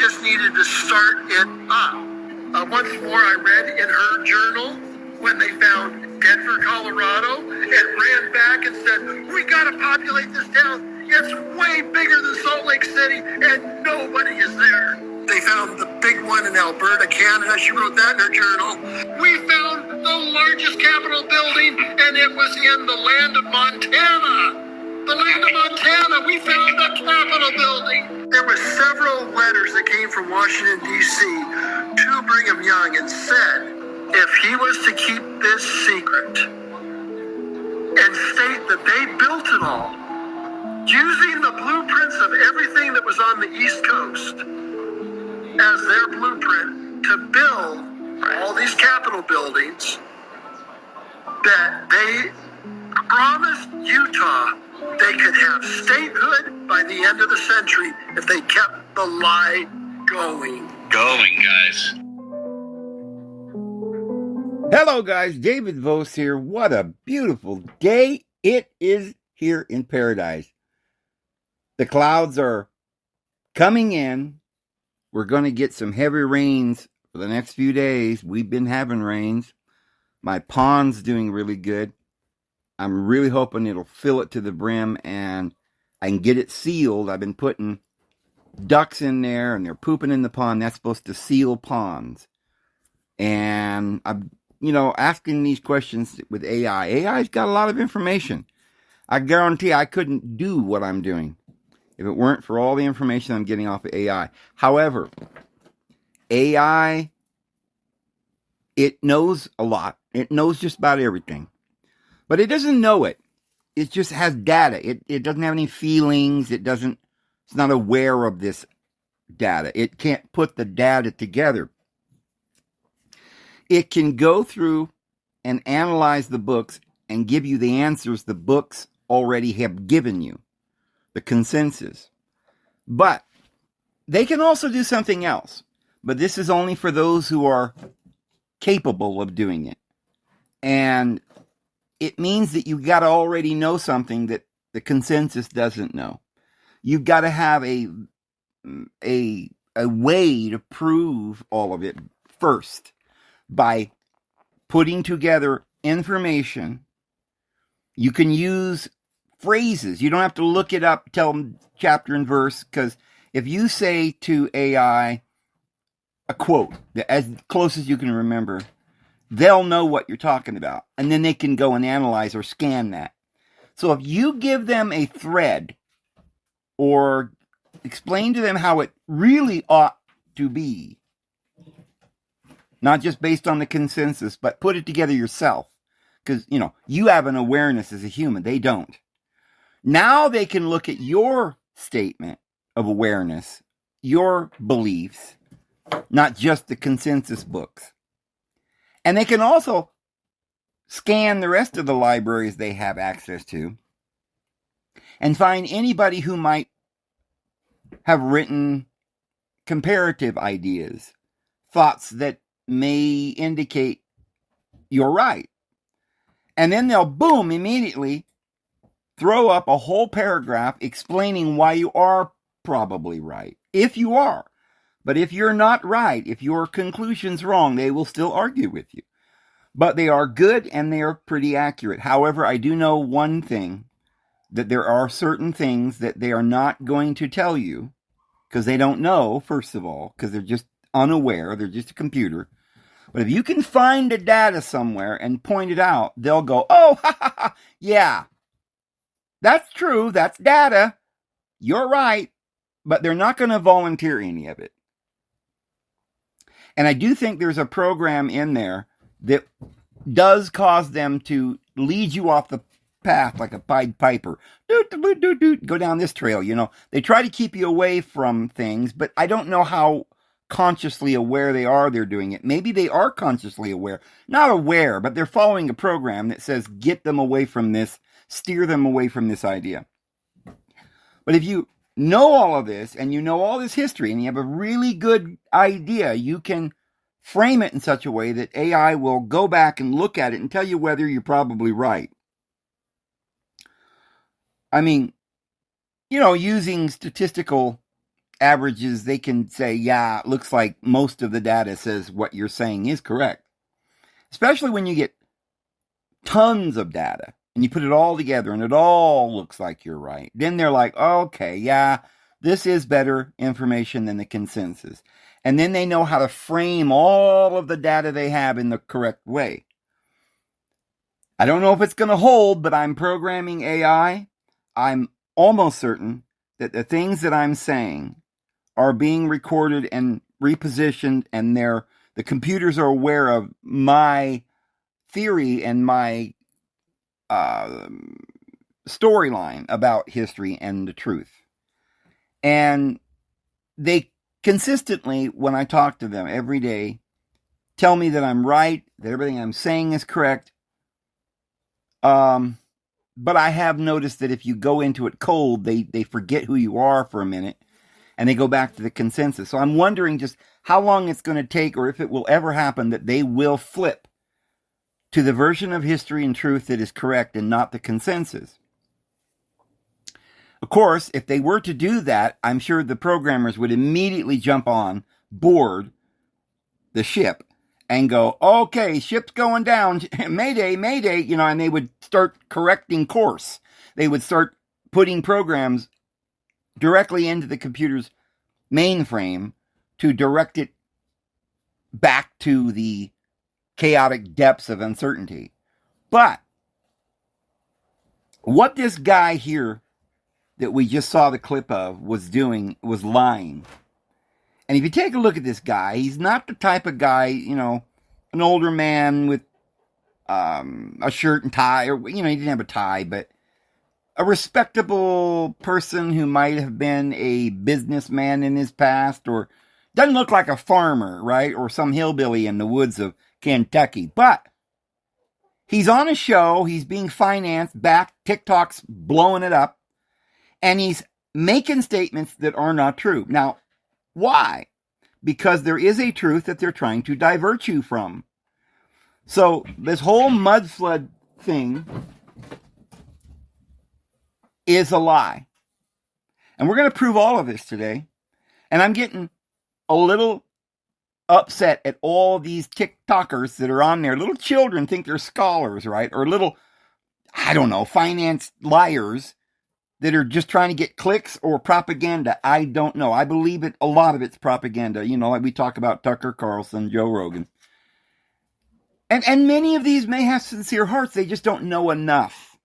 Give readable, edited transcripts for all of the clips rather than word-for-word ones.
just needed to start it up. Once more, I read in her journal when they found Denver, Colorado, and ran back and said, we got to populate this town. It's way bigger than Salt Lake City, and nobody is there. They found the big one in Alberta, Canada. She wrote that in her journal. We found the largest Capitol building, and it was in the land of Montana. The land of Montana, we found the Capitol building. There were several letters that came from Washington, D.C. to Brigham Young and said, if he was to keep this secret and state that they built it all, using the blueprints of everything that was on the East Coast as their blueprint to build all these Capitol buildings, that they promised Utah they could have statehood by the end of the century if they kept the lie going. Going, guys. Hello, guys. David Vos here. What a beautiful day it is here in paradise. The clouds are coming in. We're going to get some heavy rains for the next few days. We've been having rains. My pond's doing really good. I'm really hoping it'll fill it to the brim and I can get it sealed. I've been putting ducks in there and they're pooping in the pond. That's supposed to seal ponds. And I'm, asking these questions with AI. AI's got a lot of information. I guarantee I couldn't do what I'm doing if it weren't for all the information I'm getting off of AI. However, AI, it knows a lot. It knows just about everything. But it doesn't know it. It just has data. It doesn't have any feelings. It's not aware of this data. It can't put the data together. It can go through and analyze the books and give you the answers the books already have given you, the consensus. But they can also do something else. But this is only for those who are capable of doing it. And it means that you've got to already know something that the consensus doesn't know. You've got to have a way to prove all of it first by putting together information. You can use phrases. You don't have to look it up, tell them chapter and verse, because if you say to AI a quote, as close as you can remember, they'll know what you're talking about, and then they can go and analyze or scan that. So if you give them a thread or explain to them how it really ought to be, not just based on the consensus, but put it together yourself, because, you have an awareness as a human. They don't. Now they can look at your statement of awareness, your beliefs, not just the consensus books. And they can also scan the rest of the libraries they have access to and find anybody who might have written comparative ideas, thoughts that may indicate you're right. And then they'll, boom, immediately throw up a whole paragraph explaining why you are probably right, if you are. But if you're not right, if your conclusion's wrong, they will still argue with you. But they are good and they are pretty accurate. However, I do know one thing, that there are certain things that they are not going to tell you because they don't know, first of all, because they're just unaware. They're just a computer. But if you can find the data somewhere and point it out, they'll go, oh, yeah, that's true. That's data. You're right. But they're not going to volunteer any of it. And I do think there's a program in there that does cause them to lead you off the path like a Pied Piper. Go down this trail, They try to keep you away from things, but I don't know how consciously aware they're doing it. Maybe they are consciously aware. Not aware, but they're following a program that says get them away from this, steer them away from this idea. But if you know all of this and you know all this history and you have a really good idea, you can frame it in such a way that AI will go back and look at it and tell you whether you're probably right. I mean, using statistical averages, they can say, yeah, it looks like most of the data says what you're saying is correct. Especially when you get tons of data and you put it all together and it all looks like you're right. Then they're like, okay, yeah, this is better information than the consensus. And then they know how to frame all of the data they have in the correct way. I don't know if it's going to hold, but I'm programming AI. I'm almost certain that the things that I'm saying are being recorded and repositioned, and the computers are aware of my theory and my storyline about history and the truth. And they consistently, when I talk to them every day, tell me that I'm right, that everything I'm saying is correct. But I have noticed that if you go into it cold, they forget who you are for a minute, and they go back to the consensus. So I'm wondering just how long it's going to take, or if it will ever happen, that they will flip to the version of history and truth that is correct and not the consensus. Of course, if they were to do that, I'm sure the programmers would immediately jump on board the ship and go, okay, ship's going down, mayday, mayday, and they would start correcting course. They would start putting programs directly into the computer's mainframe to direct it back to the chaotic depths of uncertainty. But what this guy here that we just saw the clip of was doing was lying. And if you take a look at this guy, he's not the type of guy, an older man with a shirt and tie, or, he didn't have a tie, but a respectable person who might have been a businessman in his past, or doesn't look like a farmer, right? Or some hillbilly in the woods of Kentucky. But he's on a show, he's being financed back, TikTok's blowing it up, and he's making statements that are not true. Now, why? Because there is a truth that they're trying to divert you from. So this whole mud flood thing is a lie. And we're going to prove all of this today. And I'm getting a little upset at all these TikTokers that are on there. Little children think they're scholars, right? Or little, finance liars that are just trying to get clicks or propaganda. I don't know. I believe a lot of it's propaganda. Like we talk about Tucker Carlson, Joe Rogan. And many of these may have sincere hearts. They just don't know enough.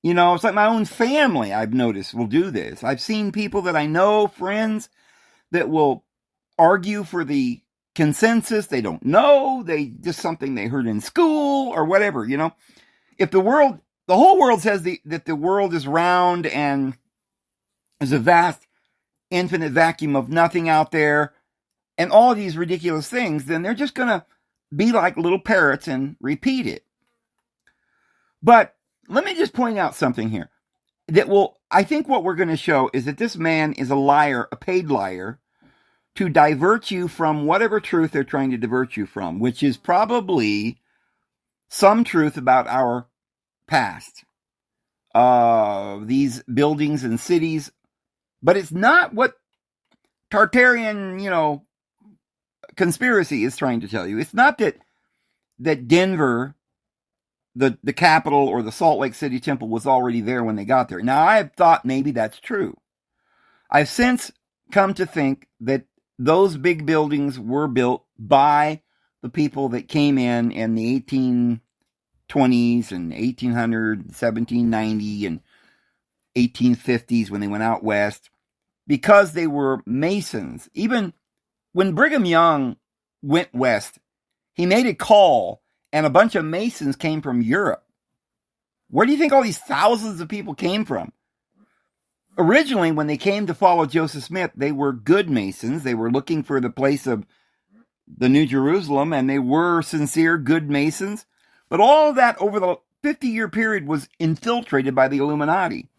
It's like my own family, I've noticed, will do this. I've seen people that I know, friends, that will argue for the consensus. They don't know. They just something they heard in school or whatever, If the whole world says that the world is round and there's a vast, infinite vacuum of nothing out there, and all these ridiculous things, then they're just going to be like little parrots and repeat it. But let me just point out something here I think what we're going to show is that this man is a liar, a paid liar, to divert you from whatever truth they're trying to divert you from, which is probably some truth about our past, these buildings and cities, but it's not what Tartarian, conspiracy is trying to tell you. It's not that Denver, the capital, or the Salt Lake City Temple was already there when they got there. Now, I have thought maybe that's true. I've since come to think that those big buildings were built by the people that came in the 1820s and 1800, 1790 and 1850s when they went out west, because they were Masons. Even when Brigham Young went west, he made a call, and a bunch of Masons came from Europe. Where do you think all these thousands of people came from? Originally, when they came to follow Joseph Smith, they were good Masons. They were looking for the place of the New Jerusalem, and they were sincere, good Masons. But all of that over the 50-year period was infiltrated by the Illuminati.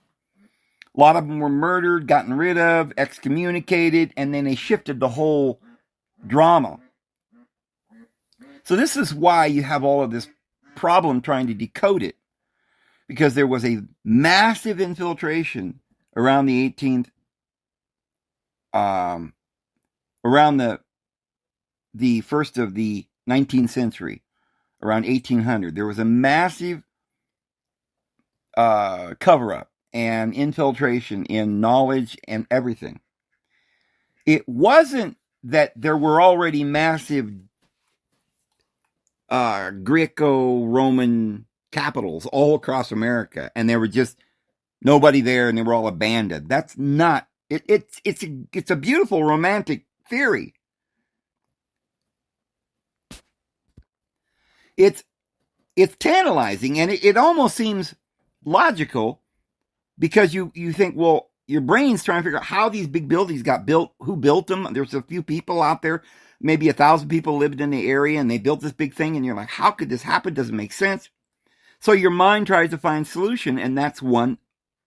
A lot of them were murdered, gotten rid of, excommunicated, and then they shifted the whole drama. So this is why you have all of this problem trying to decode it, because there was a massive infiltration around the 18th around the first of the 19th century, around 1800, there was a massive cover-up and infiltration in knowledge and everything. It wasn't that there were already massive Greco-Roman capitals all across America, and there were just nobody there, and they were all abandoned. That's not it. It's a beautiful romantic theory. It's tantalizing, and it almost seems logical, because you think, well, your brain's trying to figure out how these big buildings got built, who built them. There's a few people out there, maybe 1,000 people lived in the area, and they built this big thing, and you're like, how could this happen? Doesn't make sense. So your mind tries to find solution, and that's one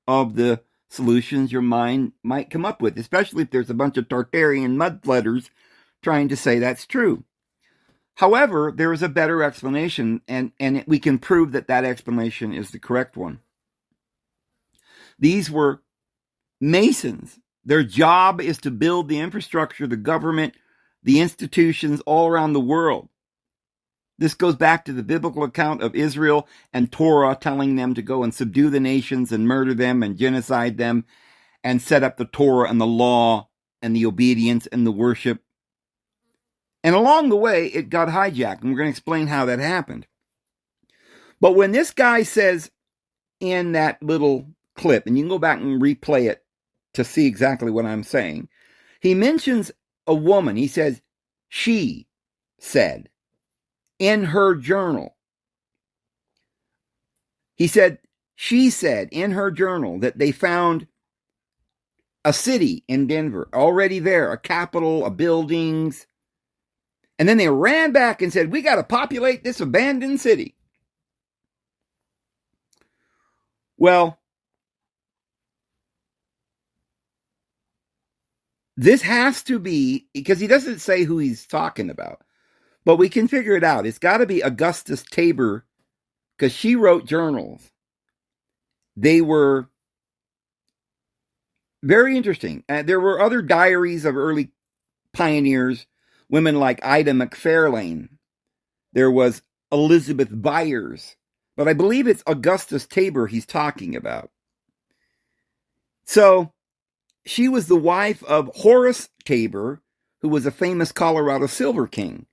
of the solutions your mind might come up with, especially if there's a bunch of Tartarian mudflooders trying to say that's true. However, there is a better explanation, and we can prove that explanation is the correct one. These were Masons. Their job is to build the infrastructure, the government, the institutions all around the world. This goes back to the biblical account of Israel and Torah telling them to go and subdue the nations and murder them and genocide them and set up the Torah and the law and the obedience and the worship. And along the way, it got hijacked, and we're going to explain how that happened. But when this guy says in that little clip, and you can go back and replay it to see exactly what I'm saying, he mentions a woman. He says, she said in her journal. He said, she said in her journal that they found a city in Denver already there, a capital, a buildings. And then they ran back and said, we got to populate this abandoned city. Well, this has to be, because he doesn't say who he's talking about, but we can figure it out. It's got to be Augustus Tabor, because she wrote journals. They were very interesting. There were other diaries of early pioneers, women like Ida McFarlane. There was Elizabeth Byers. But I believe it's Augustus Tabor he's talking about. So she was the wife of Horace Tabor, who was a famous Colorado silver king.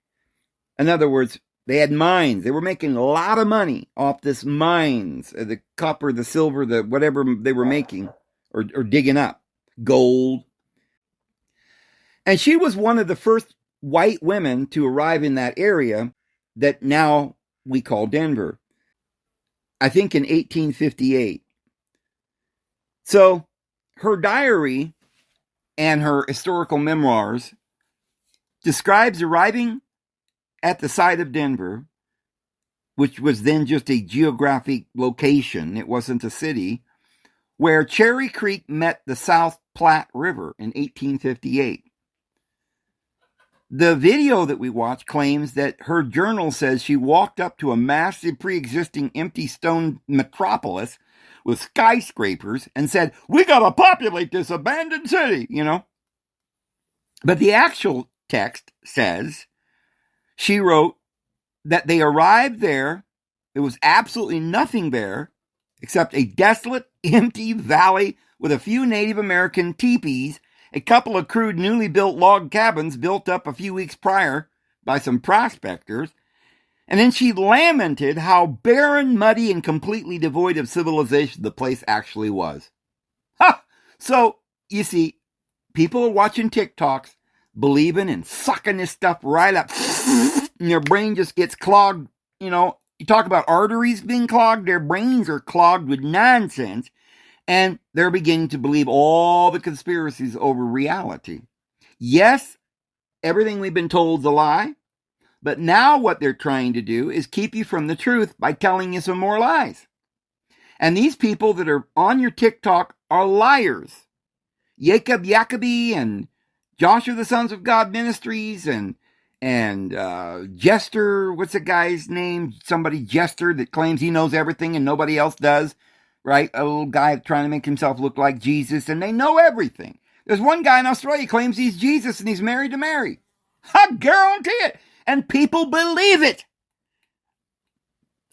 In other words, they had mines. They were making a lot of money off this mines, the copper, the silver, the whatever they were making or digging up, gold. And she was one of the first white women to arrive in that area that now we call Denver. I think in 1858. So her diary and her historical memoirs describes arriving at the site of Denver, which was then just a geographic location, it wasn't a city, where Cherry Creek met the South Platte River in 1858. The video that we watched claims that her journal says she walked up to a massive pre-existing empty stone metropolis with skyscrapers and said, we got to populate this abandoned city, But the actual text says she wrote that they arrived there. There was absolutely nothing there except a desolate, empty valley with a few Native American teepees, a couple of crude, newly built log cabins built up a few weeks prior by some prospectors. And then she lamented how barren, muddy, and completely devoid of civilization the place actually was. Ha! So, you see, people are watching TikToks, believing and sucking this stuff right up, and their brain just gets clogged. You talk about arteries being clogged, their brains are clogged with nonsense, and they're beginning to believe all the conspiracies over reality. Yes, everything we've been told is a lie, but now what they're trying to do is keep you from the truth by telling you some more lies. And these people that are on your TikTok are liars. Jacob Jacoby and Joshua the Sons of God Ministries and Jester, what's the guy's name? Somebody Jester that claims he knows everything and nobody else does, right? A little guy trying to make himself look like Jesus, and they know everything. There's one guy in Australia claims he's Jesus and he's married to Mary. I guarantee it. And people believe it.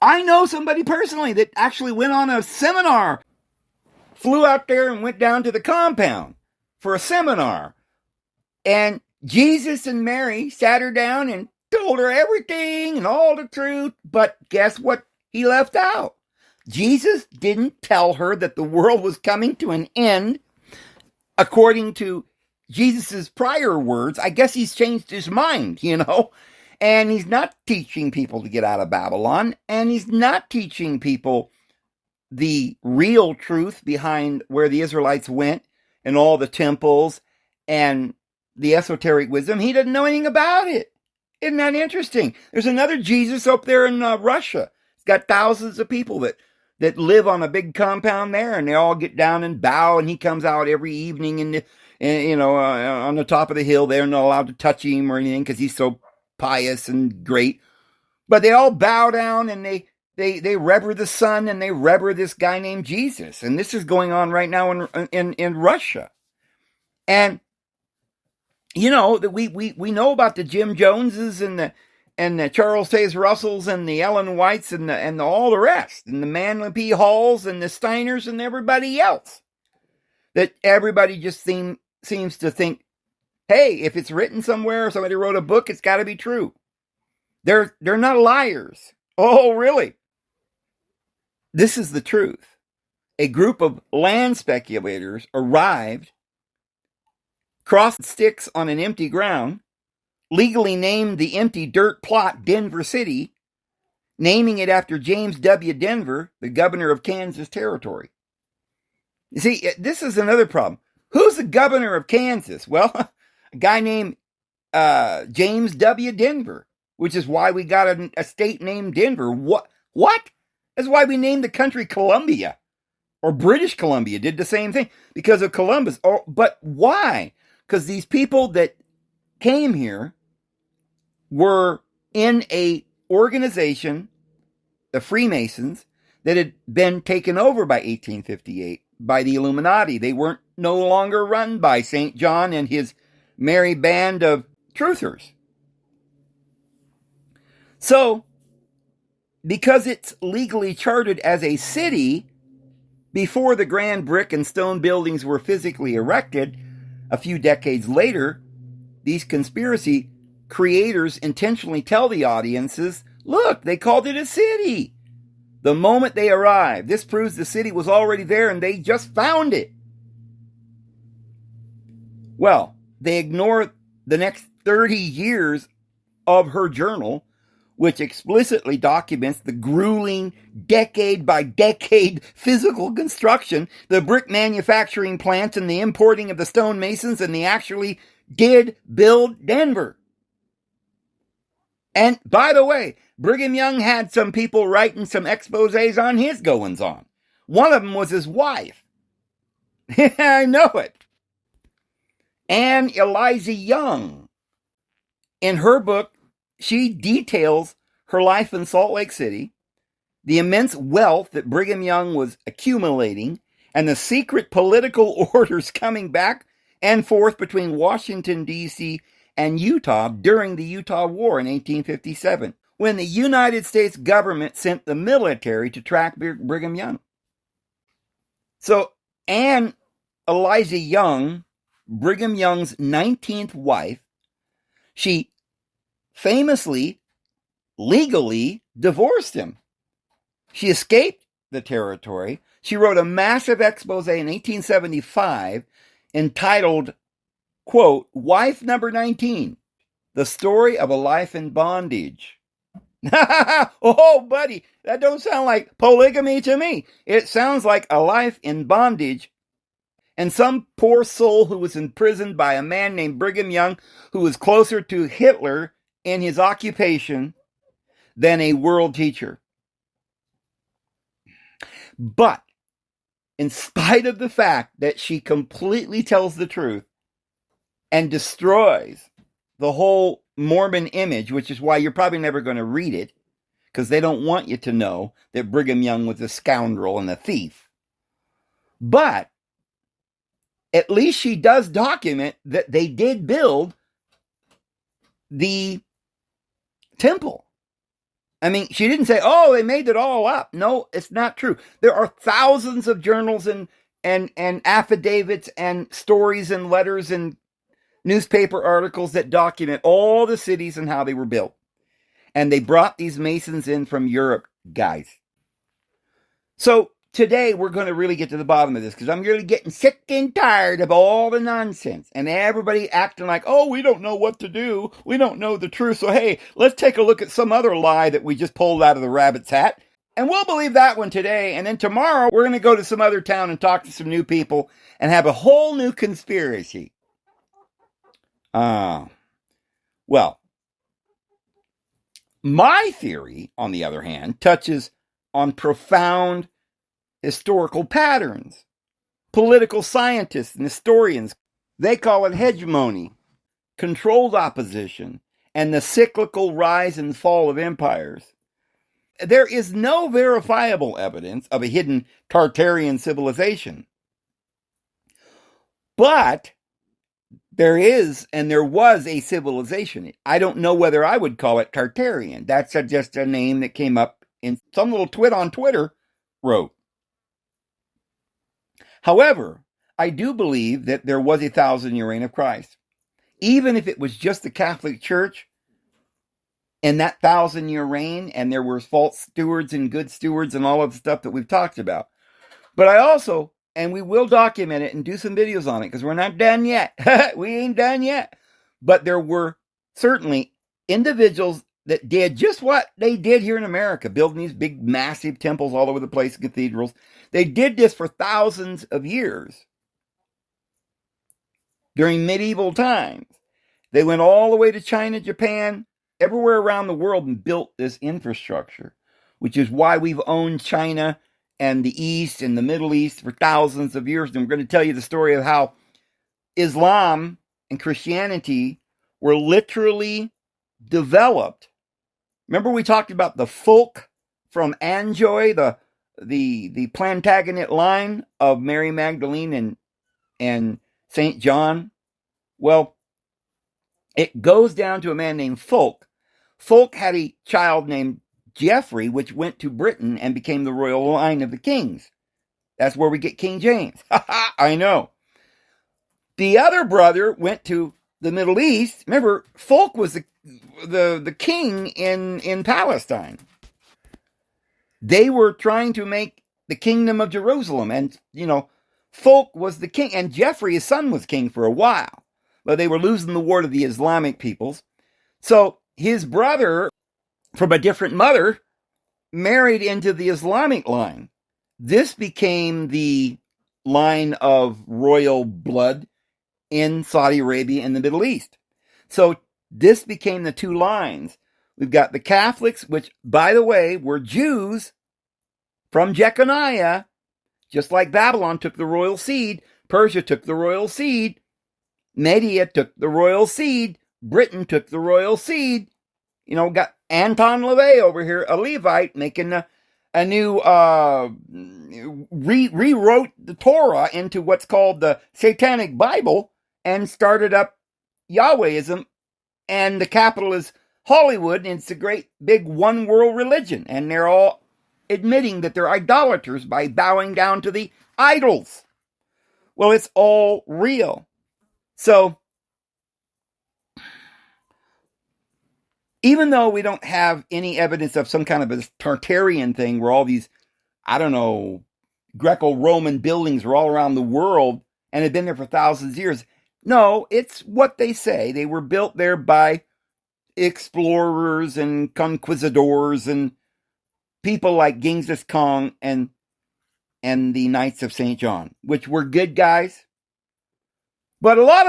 I know somebody personally that actually went on a seminar, flew out there and went down to the compound for a seminar. And Jesus and Mary sat her down and told her everything and all the truth. But guess what he left out? Jesus didn't tell her that the world was coming to an end according to Jesus's prior words. I guess he's changed his mind, and he's not teaching people to get out of Babylon, and he's not teaching people the real truth behind where the Israelites went and all the temples and the esoteric wisdom. He doesn't know anything about it. Isn't that interesting? There's another Jesus up there in Russia. He's got thousands of people that live on a big compound there, and they all get down and bow, and he comes out every evening on the top of the hill. They're not allowed to touch him or anything because he's so pious and great. But they all bow down and they rever the sun and they rever this guy named Jesus. And this is going on right now in Russia. And that we know about the Jim Joneses and the Charles Taze Russells and the Ellen Whites and all the rest, and the Manly P. Halls and the Steiners and everybody else. That everybody just seems to think, hey, if it's written somewhere, or somebody wrote a book, it's got to be true. They're not liars. Oh, really? This is the truth. A group of land speculators arrived, crossed sticks on an empty ground, legally named the empty dirt plot Denver City, naming it after James W. Denver, the governor of Kansas Territory. You see, this is another problem. Who's the governor of Kansas? Well, a guy named James W. Denver, which is why we got a state named Denver. What? That's why we named the country Columbia, or British Columbia did the same thing, because of Columbus. But why? Because these people that came here were in a organization, the Freemasons, that had been taken over by 1858 by the Illuminati. They weren't no longer run by St. John and his merry band of truthers. So, because it's legally chartered as a city, before the grand brick and stone buildings were physically erected, a few decades later, these conspiracy creators intentionally tell the audiences, look, they called it a city. The moment they arrived, this proves the city was already there and they just found it. Well, they ignore the next 30 years of her journal, which explicitly documents the grueling, decade-by-decade physical construction, the brick manufacturing plants, and the importing of the stonemasons, and they actually did build Denver. And, by the way, Brigham Young had some people writing some exposés on his goings-on. One of them was his wife. I know it. Anne Eliza Young. In her book, she details her life in Salt Lake City, the immense wealth that Brigham Young was accumulating, and the secret political orders coming back and forth between Washington, D.C. and Utah during the Utah War in 1857, when the United States government sent the military to track Brigham Young. So Anne Eliza Young, Brigham Young's 19th wife, she famously, legally divorced him. She escaped the territory. She wrote a massive expose in 1875 entitled, quote, Wife Number 19, The Story of a Life in Bondage. Oh, buddy, that don't sound like polygamy to me. It sounds like a life in bondage. And some poor soul who was imprisoned by a man named Brigham Young, who was closer to Hitler in his occupation than a world teacher. But in spite of the fact that she completely tells the truth and destroys the whole Mormon image, which is why you're probably never going to read it, because they don't want you to know that Brigham Young was a scoundrel and a thief. But at least she does document that they did build the temple. I mean, she didn't say, oh, they made it all up. No, it's not true. There are thousands of journals and affidavits and stories and letters and newspaper articles that document all the cities and how they were built. And they brought these masons in from Europe, guys. So today we're going to really get to the bottom of this, because I'm really getting sick and tired of all the nonsense and everybody acting like, oh, we don't know what to do. We don't know the truth. So, hey, let's take a look at some other lie that we just pulled out of the rabbit's hat. And we'll believe that one today. And then tomorrow we're going to go to some other town and talk to some new people and have a whole new conspiracy. Well, my theory, on the other hand, touches on profound historical patterns. Political scientists and historians, they call it hegemony, controlled opposition, and the cyclical rise and fall of empires. There is no verifiable evidence of a hidden Tartarian civilization. But there is, and there was, a civilization. I don't know whether I would call it Tartarian. That's just a name that came up in some little twit on Twitter wrote. However, I do believe that there was a 1,000-year reign of Christ. Even if it was just the Catholic Church in that 1,000-year reign, and there were false stewards and good stewards and all of the stuff that we've talked about. But I also, and we will document it and do some videos on it, because we're not done yet. We ain't done yet. But there were certainly individuals that did just what they did here in America, building these big, massive temples all over the place, cathedrals. They did this for thousands of years. During medieval times, they went all the way to China, Japan, everywhere around the world and built this infrastructure, which is why we've owned China and the East and the Middle East for thousands of years. And we're going to tell you the story of how Islam and Christianity were literally developed. Remember we talked about the folk from Anjoy, the Plantagenet line of Mary Magdalene and St. John? Well, it goes down to a man named Fulk. Fulk had a child named Geoffrey, which went to Britain and became the royal line of the kings. That's where we get King James. I know. The other brother went to the Middle East. Remember, Fulk was the king in Palestine. They were trying to make the kingdom of Jerusalem, and Fulk was the king, and Geoffrey, his son, was king for a while. But they were losing the war to the Islamic peoples. So his brother, from a different mother, married into the Islamic line. This became the line of royal blood in Saudi Arabia and the Middle East. So this became the two lines. We've got the Catholics, which, by the way, were Jews from Jeconiah, just like Babylon took the royal seed, Persia took the royal seed, Media took the royal seed, Britain took the royal seed. Got Anton LaVey over here, a Levite, making a new, rewrote the Torah into what's called the Satanic Bible and started up Yahwehism, and the capital is Hollywood, and it's a great big one world religion, and they're all admitting that they're idolaters by bowing down to the idols. Well, it's all real. So, even though we don't have any evidence of some kind of a Tartarian thing where all these, Greco-Roman buildings are all around the world and have been there for thousands of years, no, it's what they say. They were built there by explorers and conquistadors and people like Genghis Khan and the Knights of St. John, which were good guys. But a lot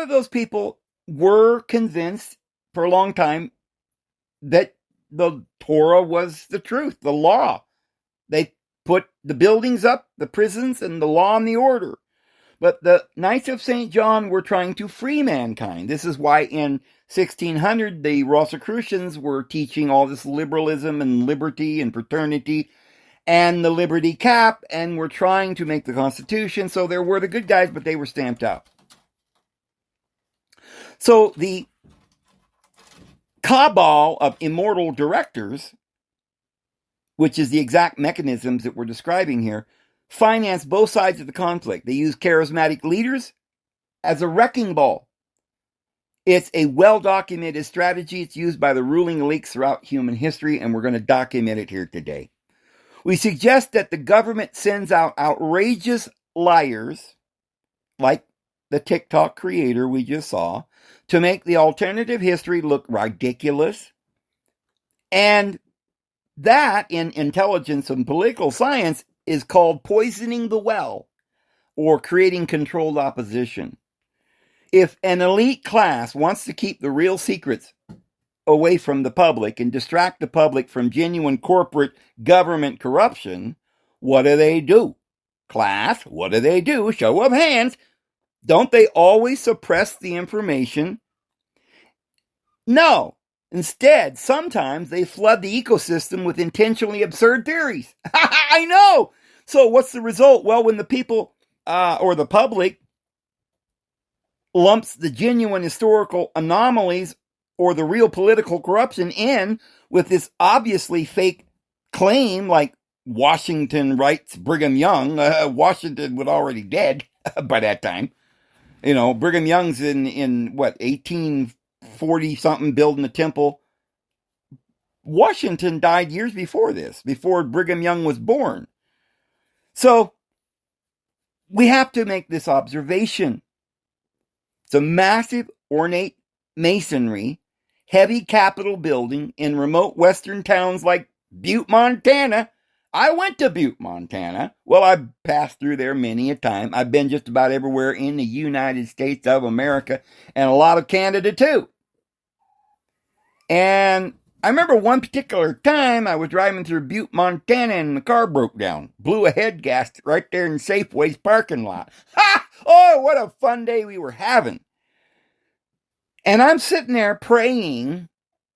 of those people were convinced for a long time that the Torah was the truth, the law. They put the buildings up, the prisons, and the law and the order. But the Knights of St. John were trying to free mankind. This is why in 1600 the Rosicrucians were teaching all this liberalism and liberty and fraternity. and the Liberty Cap, and were trying to make the Constitution. So there were the good guys, but they were stamped out. So the cabal of immortal directors, which is the exact mechanisms that we're describing here, finance both sides of the conflict. They use charismatic leaders as a wrecking ball. It's a well-documented strategy. It's used by the ruling elites throughout human history, and we're going to document it here today. We suggest that the government sends out outrageous liars, like the TikTok creator we just saw, to make the alternative history look ridiculous. And that, in intelligence and political science, is called poisoning the well or creating controlled opposition. If an elite class wants to keep the real secrets away from the public and distract the public from genuine corporate government corruption, what do? Class, what do? Show of hands. Don't they always suppress the information? No. Instead, sometimes they flood the ecosystem with intentionally absurd theories. I know. So what's the result? Well, when the people or the public lumps the genuine historical anomalies or the real political corruption in with this obviously fake claim, like Washington writes Brigham Young. Washington was already dead by that time. You know, Brigham Young's in what, 1840 something, building the temple. Washington died years before this, before Brigham Young was born. So we have to make this observation. It's a massive, ornate masonry, heavy Capitol building in remote western towns like Butte, Montana. I went to Butte, Montana. Well, I've passed through there many a time. I've been just about everywhere in the United States of America and a lot of Canada too. And I remember one particular time I was driving through Butte, Montana, and the car broke down. Blew a head gasket right there in Safeway's parking lot. Ha! Oh, what a fun day we were having. And I'm sitting there praying,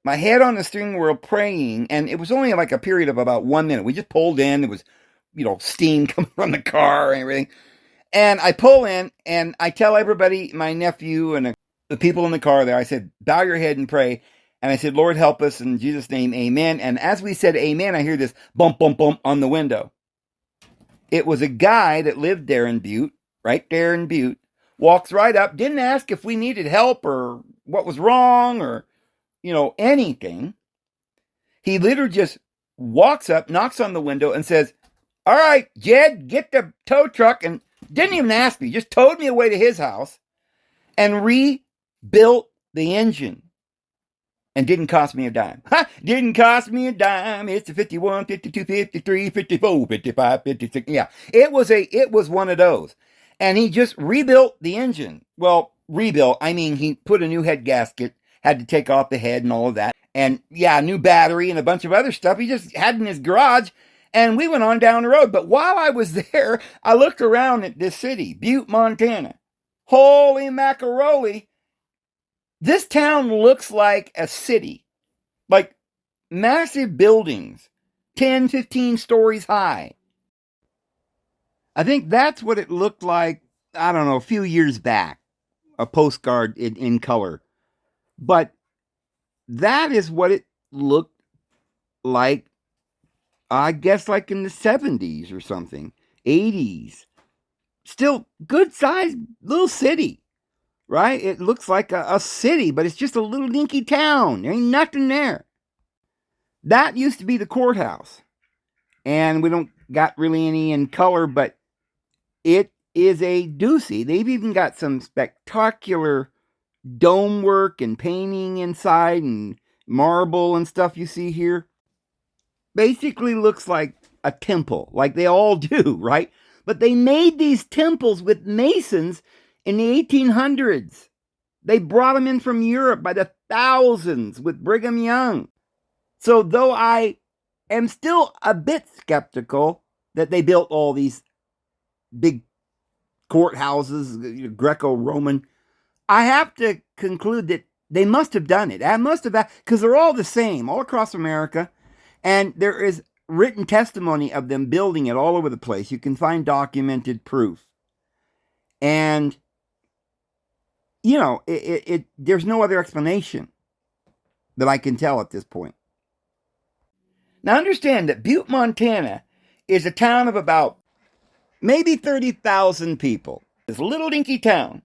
my head on the steering wheel praying, and it was only like a period of about 1 minute. We just pulled in. There was, steam coming from the car and everything. And I pull in, and I tell everybody, my nephew and the people in the car there, I said, bow your head and pray. And I said, Lord, help us in Jesus' name, amen. And as we said amen, I hear this bump, bump, bump on the window. It was a guy that lived there in Butte, right there in Butte, walks right up, didn't ask if we needed help or what was wrong or, anything. He literally just walks up, knocks on the window and says, all right, Jed, get the tow truck, and didn't even ask me, just towed me away to his house and rebuilt the engine. And didn't cost me a dime. Didn't cost me a dime. It's a 51, 52, 53, 54, 55, 56. Yeah, it was one of those. And he just rebuilt the engine. Well, rebuilt, I mean, he put a new head gasket, had to take off the head and all of that. And yeah, new battery and a bunch of other stuff he just had in his garage. And we went on down the road. But while I was there, I looked around at this city, Butte, Montana. Holy macaroni. This town looks like a city, like massive buildings, 10, 15 stories high. I think that's what it looked like, I don't know, a few years back, a postcard in color. But that is what it looked like, I guess, like in the 70s or something, 80s. Still good-sized little city. Right? It looks like a city, but it's just a little dinky town. There ain't nothing there. That used to be the courthouse. And we don't got really any in color, but it is a doozy. They've even got some spectacular dome work and painting inside and marble and stuff you see here. Basically looks like a temple, like they all do, right? But they made these temples with masons in the 1800s. They brought them in from Europe by the thousands with Brigham Young. So though I am still a bit skeptical that they built all these big courthouses, Greco-Roman, I have to conclude that they must have done it. I must have, because they're all the same, all across America. And there is written testimony of them building it all over the place. You can find documented proof. And, you know, there's no other explanation that I can tell at this point. Now understand that Butte, Montana is a town of about maybe 30,000 people. This little dinky town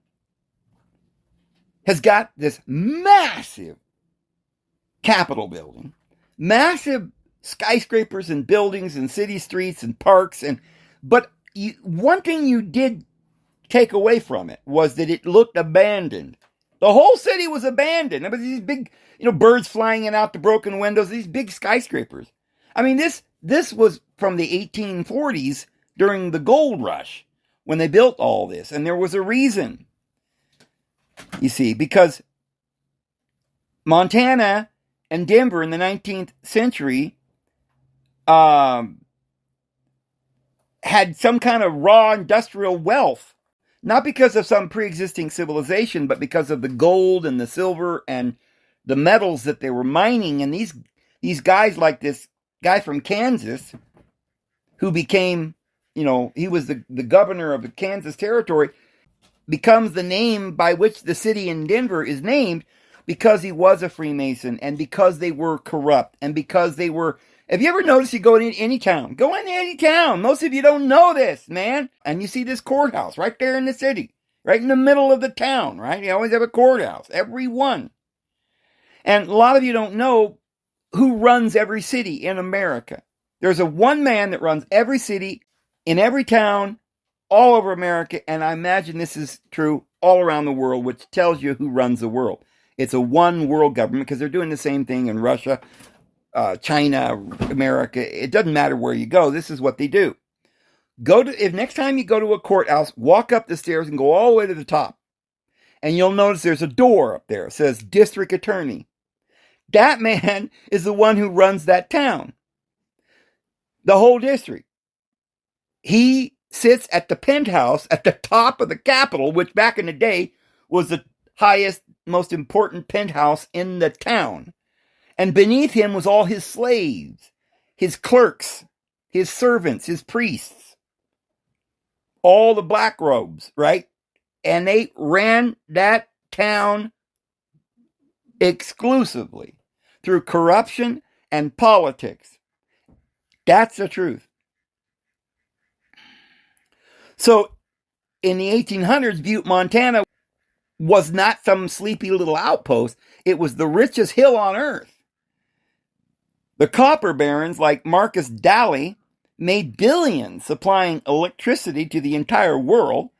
has got this massive Capitol building, massive skyscrapers and buildings and city streets and parks. But one thing you did take away from it was that it looked abandoned. The whole city was abandoned. There was these big, birds flying in out the broken windows, these big skyscrapers. I mean, this was from the 1840s during the gold rush when they built all this. And there was a reason, you see, because Montana and Denver in the 19th century had some kind of raw industrial wealth, not because of some pre-existing civilization, but because of the gold and the silver and the metals that they were mining. And these guys, like this guy from Kansas, who became, he was the governor of the Kansas Territory, becomes the name by which the city in Denver is named, because he was a Freemason and because they were corrupt and because they were... Have you ever noticed, you go in any town? Go in any town. Most of you don't know this, man. And you see this courthouse right there in the city, right in the middle of the town, right? You always have a courthouse, every one. And a lot of you don't know who runs every city in America. There's a one man that runs every city in every town all over America. And I imagine this is true all around the world, which tells you who runs the world. It's a one world government because they're doing the same thing in Russia, China, America. It doesn't matter where you go. This is what they do. If next time you go to a courthouse, walk up the stairs and go all the way to the top. And you'll notice there's a door up there. It says District Attorney. That man is the one who runs that town. The whole district. He sits at the penthouse at the top of the Capitol, which back in the day was the highest, most important penthouse in the town. And beneath him was all his slaves, his clerks, his servants, his priests, all the black robes, right? And they ran that town exclusively through corruption and politics. That's the truth. So in the 1800s, Butte, Montana was not some sleepy little outpost. It was the richest hill on earth. The copper barons like Marcus Daly made billions supplying electricity to the entire world.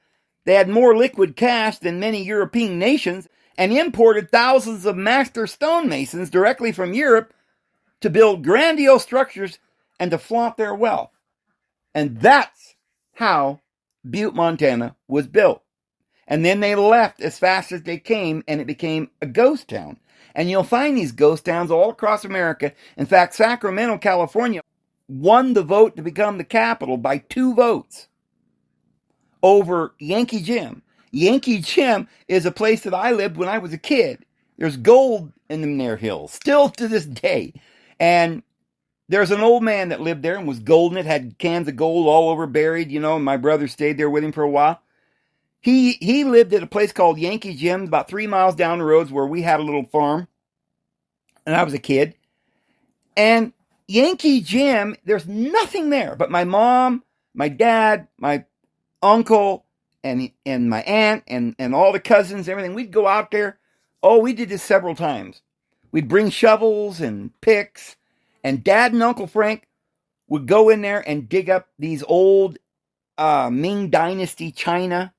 They had more liquid cash than many European nations and imported thousands of master stonemasons directly from Europe to build grandiose structures and to flaunt their wealth. And that's how Butte, Montana was built. And then they left as fast as they came, and it became a ghost town. And you'll find these ghost towns all across America. In fact, Sacramento, California, won the vote to become the capital by 2 votes over Yankee Jim. Yankee Jim is a place that I lived when I was a kid. There's gold in them there hills, still to this day. And there's an old man that lived there and was golden. It had cans of gold all over buried, and my brother stayed there with him for a while. He lived at a place called Yankee Jim's, about 3 miles down the road where we had a little farm. And I was a kid. And Yankee Jim, there's nothing there but my mom, my dad, my uncle, and my aunt, and all the cousins, everything. We'd go out there. Oh, we did this several times. We'd bring shovels and picks. And Dad and Uncle Frank would go in there and dig up these old Ming Dynasty china.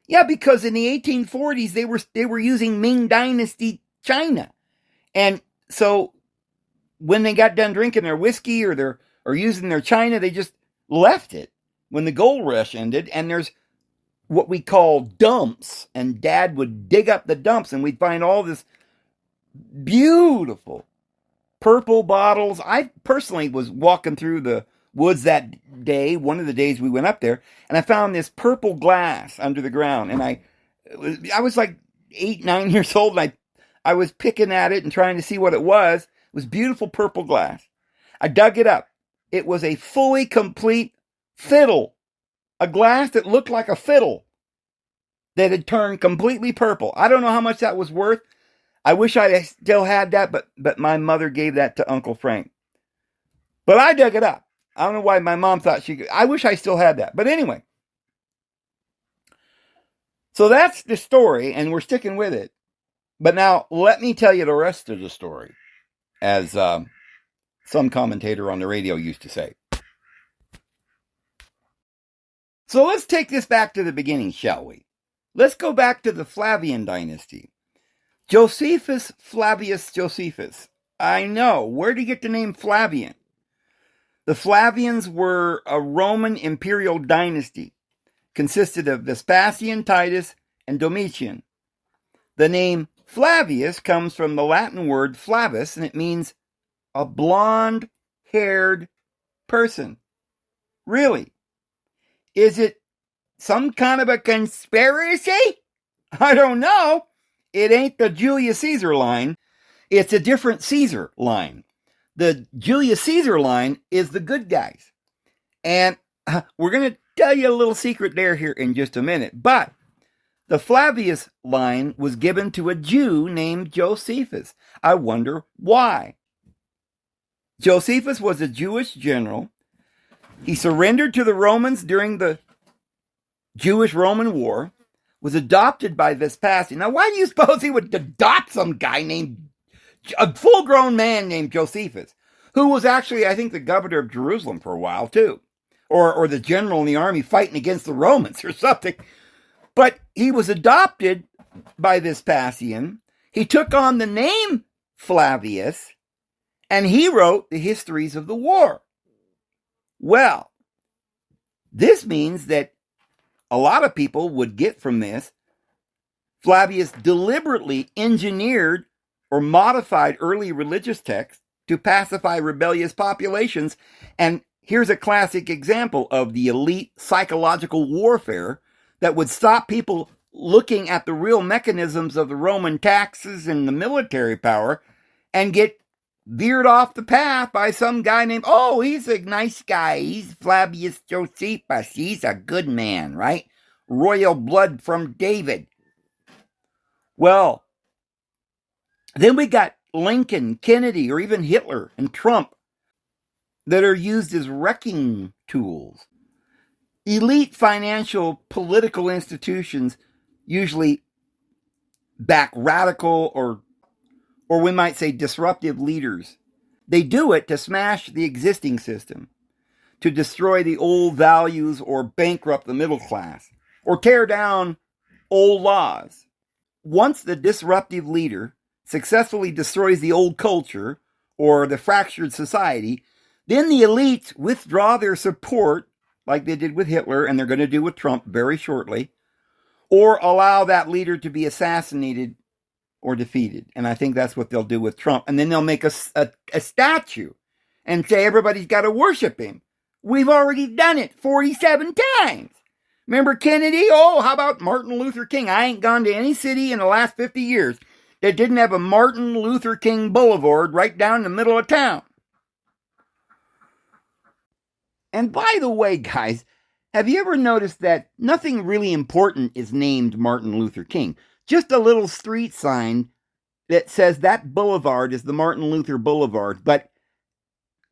Yeah, because in the 1840s they were using Ming Dynasty china, and so when they got done drinking their whiskey or using their china, they just left it when the gold rush ended. And there's what we call dumps, and Dad would dig up the dumps, and we'd find all this beautiful purple bottles. I personally was walking through the woods that day, one of the days we went up there, and I found this purple glass under the ground. And I was like 8, 9 years old, and I was picking at it and trying to see what it was. It was beautiful purple glass. I dug it up. It was a fully complete fiddle, a glass that looked like a fiddle that had turned completely purple. I don't know how much that was worth. I wish I still had that, but my mother gave that to Uncle Frank. But I dug it up. I don't know why my mom thought she could. I wish I still had that. But anyway. So that's the story, and we're sticking with it. But now, let me tell you the rest of the story, as some commentator on the radio used to say. So let's take this back to the beginning, shall we? Let's go back to the Flavian dynasty. Josephus Flavius Josephus. I know. Where did he get the name Flavian? The Flavians were a Roman imperial dynasty, consisted of Vespasian, Titus, and Domitian. The name Flavius comes from the Latin word flavus, and it means a blonde-haired person. Really? Is it some kind of a conspiracy? I don't know. It ain't the Julius Caesar line. It's a different Caesar line. The Julius Caesar line is the good guys. And we're going to tell you a little secret there here in just a minute. But the Flavius line was given to a Jew named Josephus. I wonder why. Josephus was a Jewish general. He surrendered to the Romans during the Jewish-Roman War, was adopted by Vespasian. Now, why do you suppose he would adopt some guy named, a full-grown man named Josephus, who was actually, I think, the governor of Jerusalem for a while, too, or the general in the army fighting against the Romans or something. But he was adopted by Vespasian. He took on the name Flavius, and he wrote the histories of the war. Well, this means that a lot of people would get from this. Flavius deliberately engineered or modified early religious texts to pacify rebellious populations. And here's a classic example of the elite psychological warfare that would stop people looking at the real mechanisms of the Roman taxes and the military power and get veered off the path by some guy named, oh, he's a nice guy. He's Flavius Josephus. He's a good man, right? Royal blood from David. Well, then we got Lincoln, Kennedy, or even Hitler and Trump that are used as wrecking tools. Elite financial political institutions usually back radical or we might say disruptive leaders. They do it to smash the existing system, to destroy the old values or bankrupt the middle class, or tear down old laws. Once the disruptive leader successfully destroys the old culture or the fractured society, then the elites withdraw their support, like they did with Hitler and they're going to do with Trump very shortly, or allow that leader to be assassinated or defeated. And I think that's what they'll do with Trump. And then they'll make a statue and say everybody's got to worship him. We've already done it 47 times. Remember Kennedy? Oh, how about Martin Luther King? I ain't gone to any city in the last 50 years that didn't have a Martin Luther King Boulevard right down in the middle of town. And by the way, guys, have you ever noticed that nothing really important is named Martin Luther King? Just a little street sign that says that boulevard is the Martin Luther Boulevard. But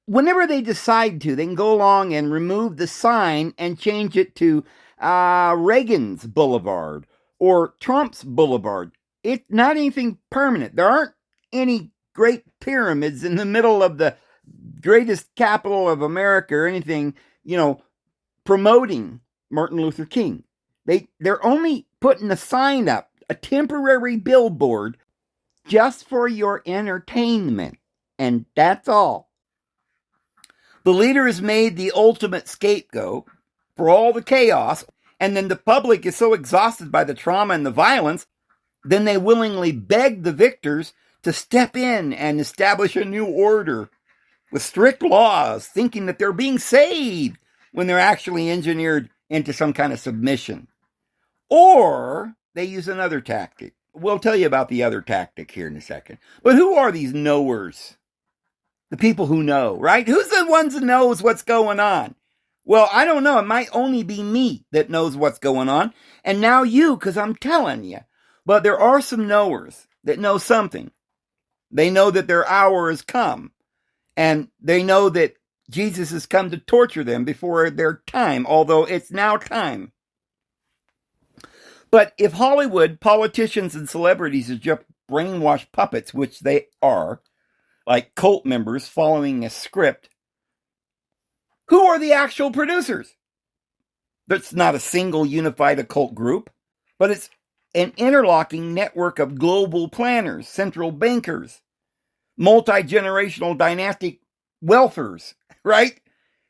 whenever they decide to, they can go along and remove the sign and change it to Reagan's Boulevard or Trump's Boulevard. It's not anything permanent. There aren't any great pyramids in the middle of the greatest capital of America or anything, promoting Martin Luther King. They're only putting a sign up, a temporary billboard, just for your entertainment. And that's all. The leader is made the ultimate scapegoat for all the chaos, and then the public is so exhausted by the trauma and the violence, then they willingly beg the victors to step in and establish a new order with strict laws, thinking that they're being saved when they're actually engineered into some kind of submission. Or they use another tactic. We'll tell you about the other tactic here in a second. But who are these knowers? The people who know, right? Who's the ones that knows what's going on? Well, I don't know. It might only be me that knows what's going on. And now you, because I'm telling you. But there are some knowers that know something. They know that their hour has come. And they know that Jesus has come to torture them before their time, although it's now time. But if Hollywood, politicians, and celebrities are just brainwashed puppets, which they are, like cult members following a script, who are the actual producers? That's not a single unified occult group, but it's an interlocking network of global planners, central bankers, multi-generational dynastic wealthers, right?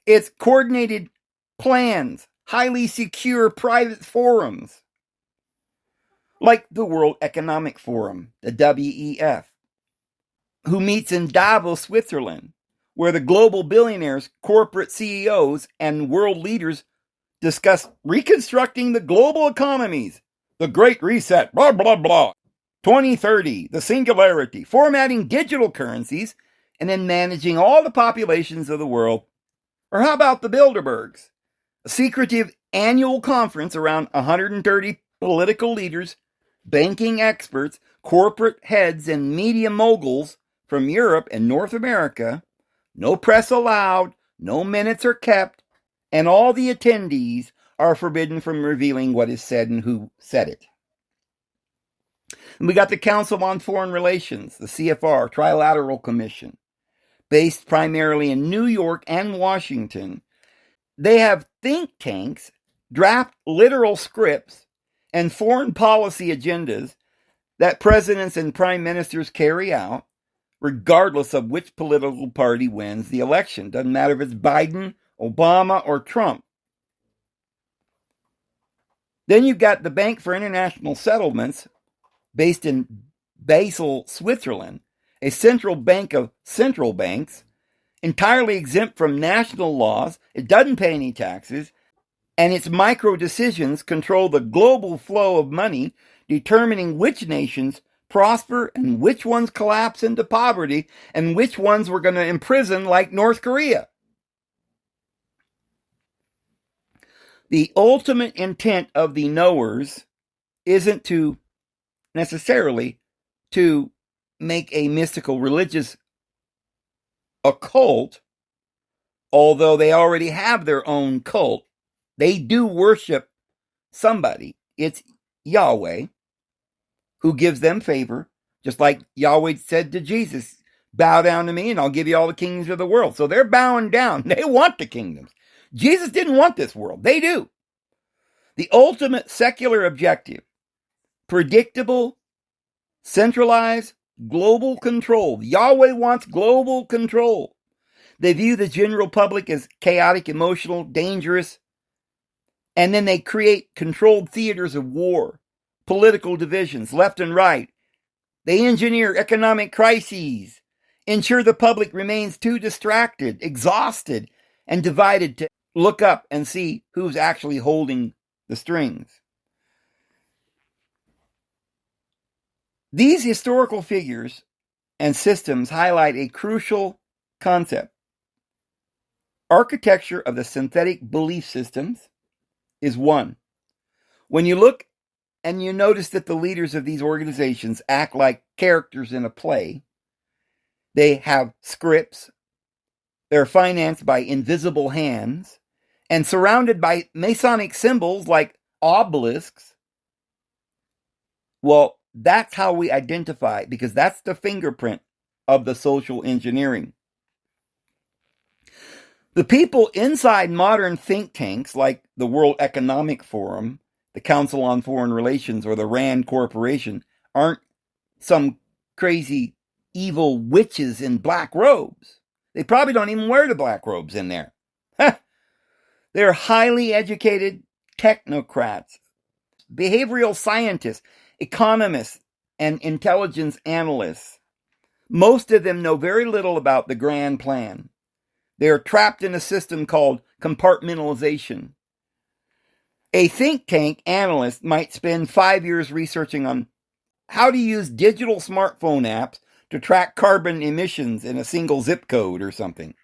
It's coordinated plans, highly secure private forums, like the World Economic Forum, the WEF, who meets in Davos, Switzerland, where the global billionaires, corporate CEOs, and world leaders discuss reconstructing the global economies, the Great Reset, blah, blah, blah, 2030, the singularity, formatting digital currencies, and then managing all the populations of the world. Or how about the Bilderbergs, a secretive annual conference around 130 political leaders, banking experts, corporate heads, and media moguls from Europe and North America. No press allowed, no minutes are kept, and all the attendees are forbidden from revealing what is said and who said it. And we got the Council on Foreign Relations, the CFR, Trilateral Commission, based primarily in New York and Washington. They have think tanks, draft literal scripts, and foreign policy agendas that presidents and prime ministers carry out, regardless of which political party wins the election. Doesn't matter if it's Biden, Obama, or Trump. Then you've got the Bank for International Settlements, based in Basel, Switzerland, a central bank of central banks, entirely exempt from national laws. It doesn't pay any taxes, and its micro decisions control the global flow of money, determining which nations prosper and which ones collapse into poverty and which ones we're going to imprison, like North Korea. The ultimate intent of the knowers isn't to necessarily to make a mystical religious occult, although they already have their own cult. They do worship somebody. It's Yahweh who gives them favor, just like Yahweh said to Jesus, bow down to me and I'll give you all the kingdoms of the world. So they're bowing down. They want the kingdoms. Jesus didn't want this world. They do. The ultimate secular objective, predictable, centralized, global control. Yahweh wants global control. They view the general public as chaotic, emotional, dangerous, and then they create controlled theaters of war, political divisions, left and right. They engineer economic crises, ensure the public remains too distracted, exhausted, and divided to look up and see who's actually holding the strings. These historical figures and systems highlight a crucial concept. Architecture of the synthetic belief systems is one. When you look and you notice that the leaders of these organizations act like characters in a play, they have scripts, they're financed by invisible hands, and surrounded by Masonic symbols like obelisks. Well, that's how we identify, because that's the fingerprint of the social engineering. The people inside modern think tanks like the World Economic Forum, the Council on Foreign Relations, or the RAND Corporation aren't some crazy evil witches in black robes. They probably don't even wear the black robes in there. They're highly educated technocrats, behavioral scientists, economists, and intelligence analysts. Most of them know very little about the grand plan. They are trapped in a system called compartmentalization. A think tank analyst might spend 5 years researching on how to use digital smartphone apps to track carbon emissions in a single zip code or something.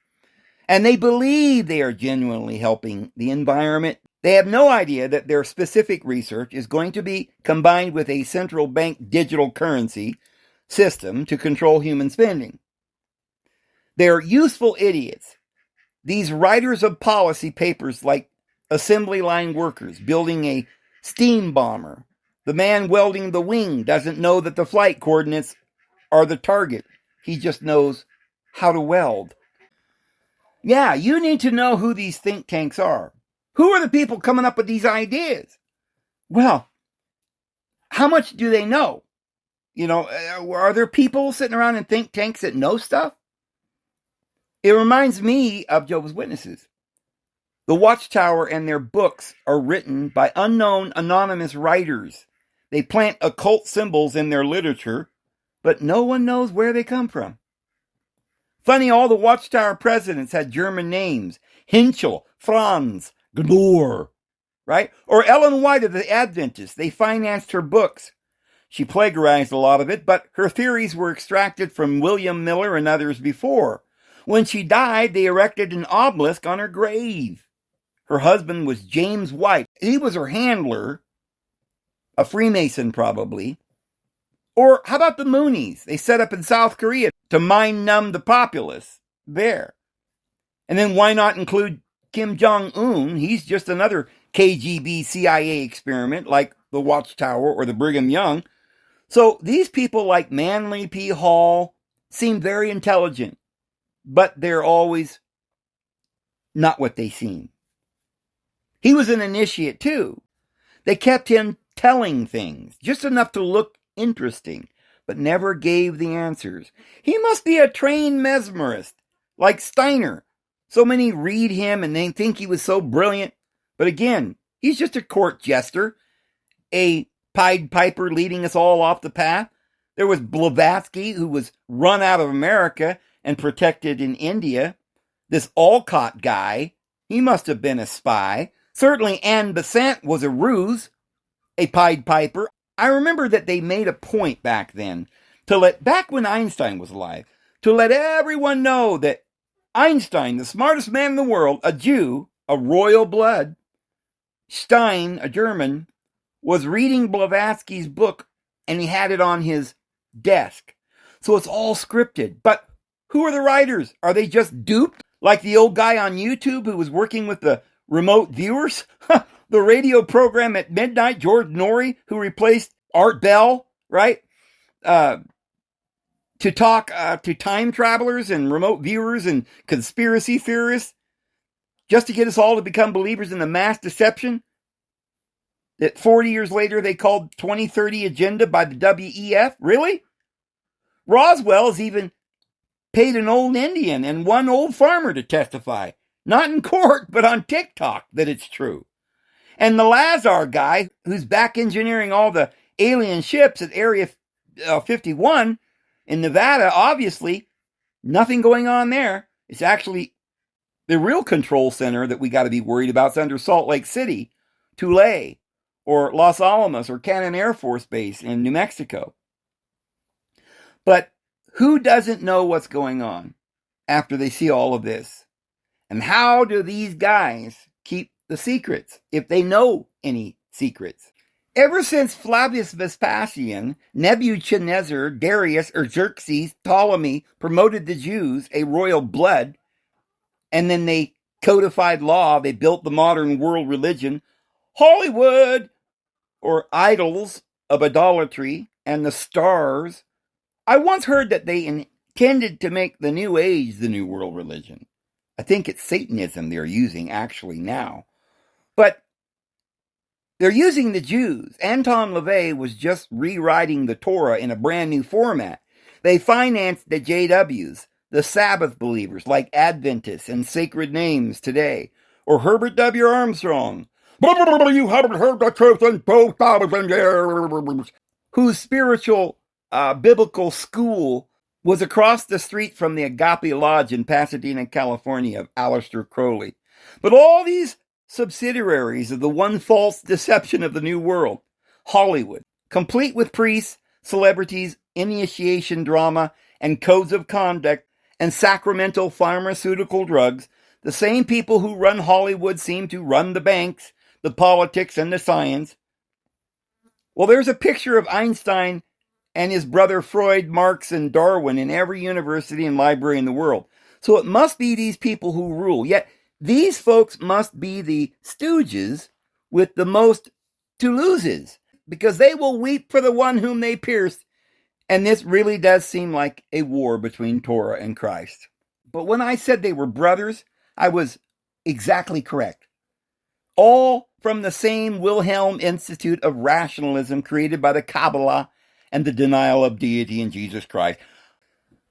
And they believe they are genuinely helping the environment. They have no idea that their specific research is going to be combined with a central bank digital currency system to control human spending. They're useful idiots. These writers of policy papers like assembly line workers building a steam bomber. The man welding the wing doesn't know that the flight coordinates are the target. He just knows how to weld. Yeah, you need to know who these think tanks are. Who are the people coming up with these ideas? Well, how much do they know? Are there people sitting around in think tanks that know stuff? It reminds me of Jehovah's Witnesses. The Watchtower and their books are written by unknown anonymous writers. They plant occult symbols in their literature, but no one knows where they come from. Funny, all the Watchtower presidents had German names. Hinchel, Franz, Gnor, right? Or Ellen White of the Adventists. They financed her books. She plagiarized a lot of it, but her theories were extracted from William Miller and others before. When she died, they erected an obelisk on her grave. Her husband was James White. He was her handler, a Freemason probably. Or how about the Moonies? They set up in South Korea to mind-numb the populace there. And then why not include Kim Jong-un? He's just another KGB CIA experiment like the Watchtower or the Brigham Young. So these people like Manly P. Hall seem very intelligent, but they're always not what they seem. He was an initiate too. They kept him telling things, just enough to look interesting, but never gave the answers. He must be a trained mesmerist, like Steiner. So many read him and they think he was so brilliant. But again, he's just a court jester, a Pied Piper leading us all off the path. There was Blavatsky, who was run out of America and protected in India. This Olcott guy, he must have been a spy. Certainly Anne Besant was a ruse, a Pied Piper. I remember that they made a point back then, back when Einstein was alive, to let everyone know that Einstein, the smartest man in the world, a Jew, a royal blood, Stein, a German, was reading Blavatsky's book and he had it on his desk. So it's all scripted. But who are the writers? Are they just duped? Like the old guy on YouTube who was working with the remote viewers? The radio program at midnight, George Norrie, who replaced Art Bell, right? To talk to time travelers and remote viewers and conspiracy theorists, just to get us all to become believers in the mass deception that 40 years later they called 2030 Agenda by the WEF? Really? Roswell's even paid an old Indian and one old farmer to testify, not in court, but on TikTok, that it's true. And the Lazar guy, who's back engineering all the alien ships at Area 51 in Nevada, obviously, nothing going on there. It's actually the real control center that we got to be worried about is under Salt Lake City, Tulare, or Los Alamos, or Cannon Air Force Base in New Mexico. But who doesn't know what's going on after they see all of this? And how do these guys keep the secrets, if they know any secrets? Ever since Flavius Vespasian, Nebuchadnezzar, Darius, or Xerxes, Ptolemy promoted the Jews, a royal blood, and then they codified law, they built the modern world religion, Hollywood, or idols of idolatry, and the stars. I once heard that they intended to make the New Age the new world religion. I think it's Satanism they're using actually now. But they're using the Jews. Anton LaVey was just rewriting the Torah in a brand new format. They financed the JWs, the Sabbath believers like Adventists and Sacred Names today, or Herbert W. Armstrong. You haven't heard the truth in 2,000 years. Whose spiritual biblical school was across the street from the Agape Lodge in Pasadena, California, of Aleister Crowley. But all these subsidiaries of the one false deception of the New World, Hollywood, complete with priests, celebrities, initiation drama, and codes of conduct and sacramental pharmaceutical drugs, the same people who run Hollywood seem to run the banks, the politics, and the science. Well, there's a picture of Einstein and his brother Freud, Marx, and Darwin in every university and library in the world. So it must be these people who rule. Yet these folks must be the stooges with the most to loses, because they will weep for the one whom they pierced. And this really does seem like a war between Torah and Christ. But when I said they were brothers, I was exactly correct. All from the same Wilhelm Institute of Rationalism created by the Kabbalah and the denial of deity in Jesus Christ.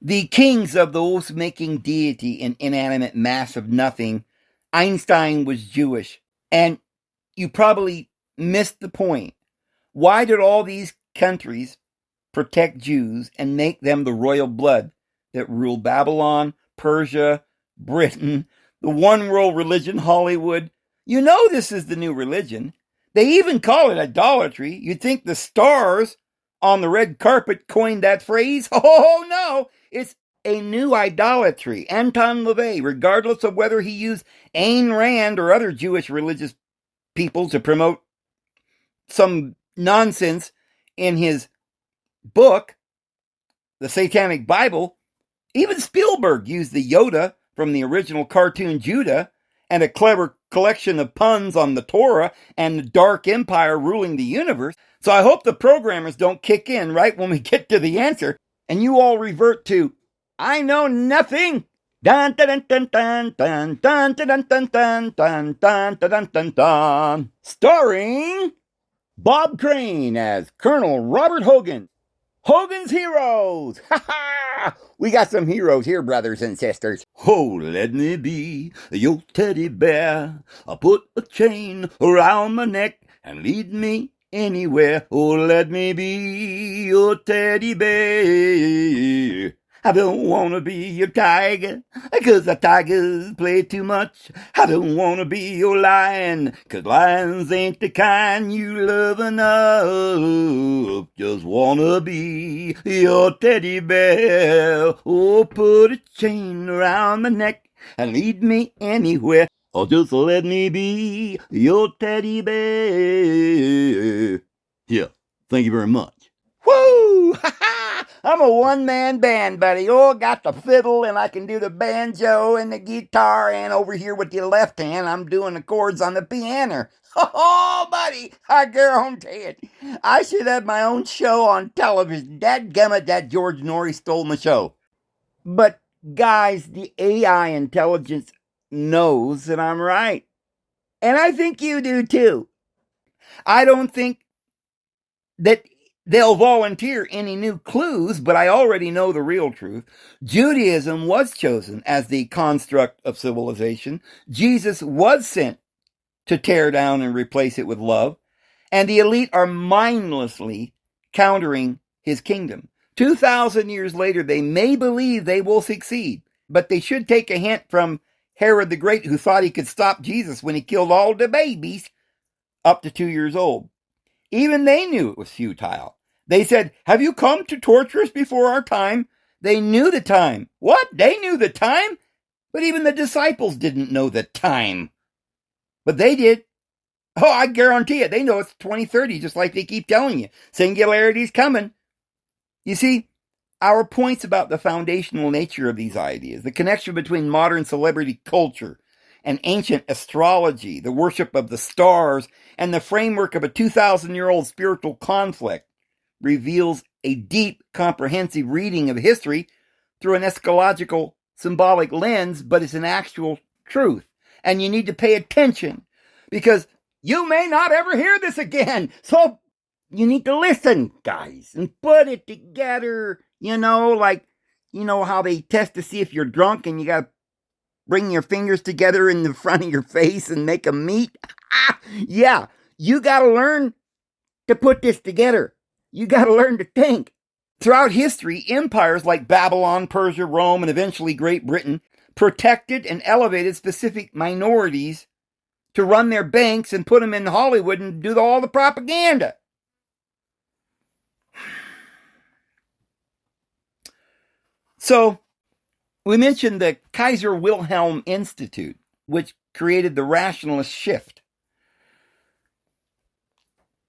The kings of those making deity an inanimate mass of nothing. Einstein was Jewish. And you probably missed the point. Why did all these countries protect Jews and make them the royal blood that ruled Babylon, Persia, Britain, the one world religion, Hollywood? You know this is the new religion. They even call it idolatry. You'd think the stars on the red carpet coined that phrase. Oh, no, it's a new idolatry. Anton LaVey, regardless of whether he used Ayn Rand or other Jewish religious people to promote some nonsense in his book, The Satanic Bible, even Spielberg used the Yoda from the original cartoon Judah and a clever collection of puns on the Torah and the Dark Empire ruling the universe. So I hope the programmers don't kick in right when we get to the answer and you all revert to, I know nothing. Dun dun dun dun dun dun dun dun dun dun dun dun dun dun. Starring Bob Crane as Colonel Robert Hogan. Hogan's Heroes! Ha ha! We got some heroes here, brothers and sisters. Oh, let me be your teddy bear. I'll put a chain around my neck and lead me anywhere. Oh, let me be your teddy bear. I don't want to be your tiger, 'cause the tigers play too much. I don't want to be your lion, 'cause lions ain't the kind you love enough. Just want to be your teddy bear. Oh, put a chain around my neck and lead me anywhere. Or just let me be your teddy bear. Yeah, thank you very much. Woo! Ha ha! I'm a one-man band, buddy. Oh, got the fiddle, and I can do the banjo and the guitar, and over here with the left hand, I'm doing the chords on the piano. Oh, buddy, I guarantee it. I should have my own show on television. Dadgummit, that George Norrie stole my show. But, guys, the AI intelligence knows that I'm right. And I think you do, too. I don't think that they'll volunteer any new clues, but I already know the real truth. Judaism was chosen as the construct of civilization. Jesus was sent to tear down and replace it with love. And the elite are mindlessly countering his kingdom. 2,000 years later, they may believe they will succeed, but they should take a hint from Herod the Great, who thought he could stop Jesus when he killed all the babies up to 2 years old. Even they knew it was futile. They said, have you come to torture us before our time? They knew the time. What? They knew the time? But even the disciples didn't know the time. But they did. Oh, I guarantee it. They know it's 2030, just like they keep telling you. Singularity's coming. You see, our points about the foundational nature of these ideas, the connection between modern celebrity culture and ancient astrology, the worship of the stars, and the framework of a 2,000-year-old spiritual conflict, reveals a deep, comprehensive reading of history through an eschatological, symbolic lens, but it's an actual truth. And you need to pay attention, because you may not ever hear this again. So you need to listen, guys, and put it together. Like, how they test to see if you're drunk and you got to bring your fingers together in the front of your face and make them meet. Yeah, you got to learn to put this together. You got to learn to think. Throughout history, empires like Babylon, Persia, Rome, and eventually Great Britain protected and elevated specific minorities to run their banks and put them in Hollywood and do all the propaganda. So we mentioned the Kaiser Wilhelm Institute, which created the rationalist shift.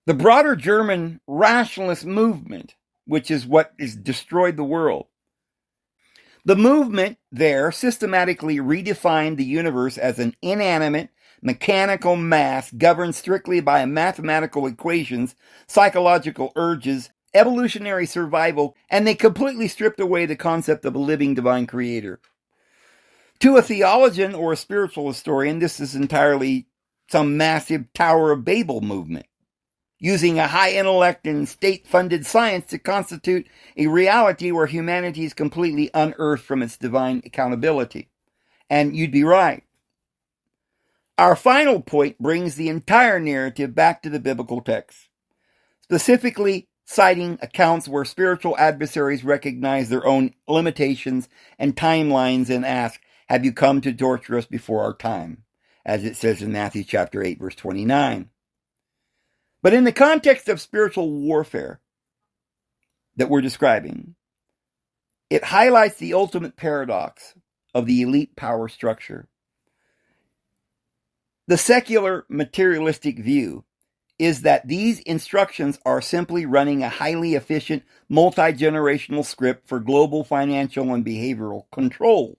The broader German rationalist movement, which is what has destroyed the world. The movement there systematically redefined the universe as an inanimate, mechanical mass governed strictly by mathematical equations, psychological urges, evolutionary survival, and they completely stripped away the concept of a living divine creator. To a theologian or a spiritual historian, this is entirely some massive Tower of Babel movement, using a high intellect and state-funded science to constitute a reality where humanity is completely unearthed from its divine accountability. And you'd be right. Our final point brings the entire narrative back to the biblical text, specifically citing accounts where spiritual adversaries recognize their own limitations and timelines and ask, have you come to torture us before our time? As it says in Matthew chapter 8, verse 29. But in the context of spiritual warfare that we're describing, it highlights the ultimate paradox of the elite power structure. The secular materialistic view is that these instructions are simply running a highly efficient, multi-generational script for global financial and behavioral control.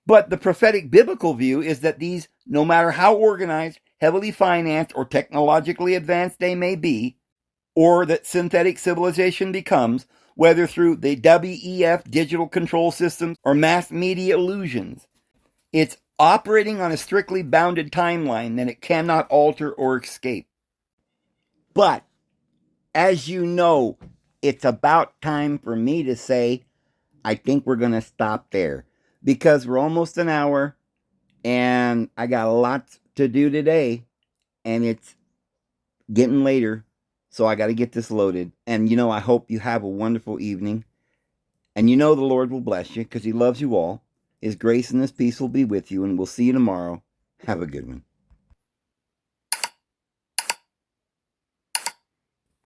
But the prophetic biblical view is that these, no matter how organized, heavily financed, or technologically advanced they may be, or that synthetic civilization becomes, whether through the WEF digital control systems or mass media illusions, it's operating on a strictly bounded timeline that it cannot alter or escape. But, as you know, it's about time for me to say, I think we're going to stop there. Because we're almost an hour, and I got a lot to do today, and it's getting later, so I got to get this loaded. And, I hope you have a wonderful evening. And the Lord will bless you, because He loves you all. His grace and His peace will be with you, and we'll see you tomorrow. Have a good one.